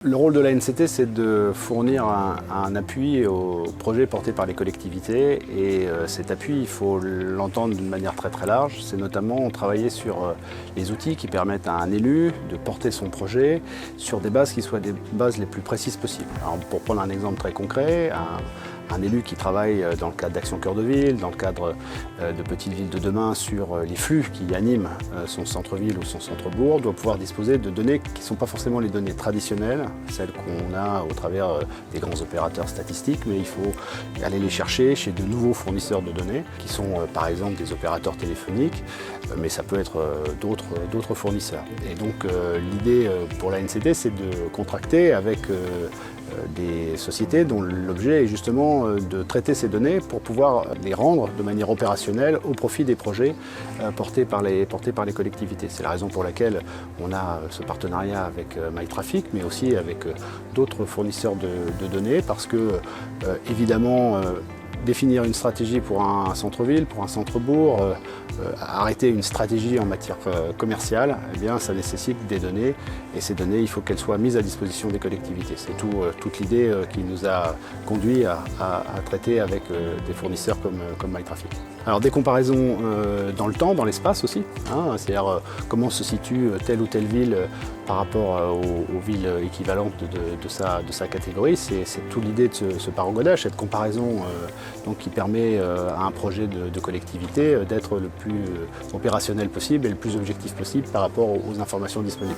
Le rôle de l'ANCT, c'est de fournir un appui aux projets portés par les collectivités et cet appui, il faut l'entendre d'une manière très large. C'est notamment travailler sur les outils qui permettent à un élu de porter son projet sur des bases qui soient des bases les plus précises possibles. Alors, pour prendre un exemple très concret, un élu qui travaille dans le cadre d'Action Cœur de Ville, dans le cadre de Petites Villes de demain sur les flux qui animent son centre-ville ou son centre-bourg doit pouvoir disposer de données qui ne sont pas forcément les données traditionnelles, celles qu'on a au travers des grands opérateurs statistiques, mais il faut aller les chercher chez de nouveaux fournisseurs de données qui sont par exemple des opérateurs téléphoniques, mais ça peut être d'autres fournisseurs. Et donc l'idée pour l'ANCT, c'est de contracter avec des sociétés dont l'objet est justement de traiter ces données pour pouvoir les rendre de manière opérationnelle au profit des projets portés par les collectivités. C'est la raison pour laquelle on a ce partenariat avec MyTraffic, mais aussi avec d'autres fournisseurs de données, parce que évidemment définir une stratégie pour un centre-ville, pour un centre-bourg, arrêter une stratégie en matière commerciale, eh bien, ça nécessite des données et ces données, il faut qu'elles soient mises à disposition des collectivités. C'est toute l'idée qui nous a conduit à traiter avec des fournisseurs comme MyTraffic. Alors des comparaisons dans le temps, dans l'espace aussi, hein, c'est-à-dire comment se situe telle ou telle ville par rapport aux villes équivalentes de sa catégorie. C'est toute l'idée de ce paragodage, cette comparaison donc, qui permet à un projet de collectivité d'être le plus opérationnel possible et le plus objectif possible par rapport aux informations disponibles.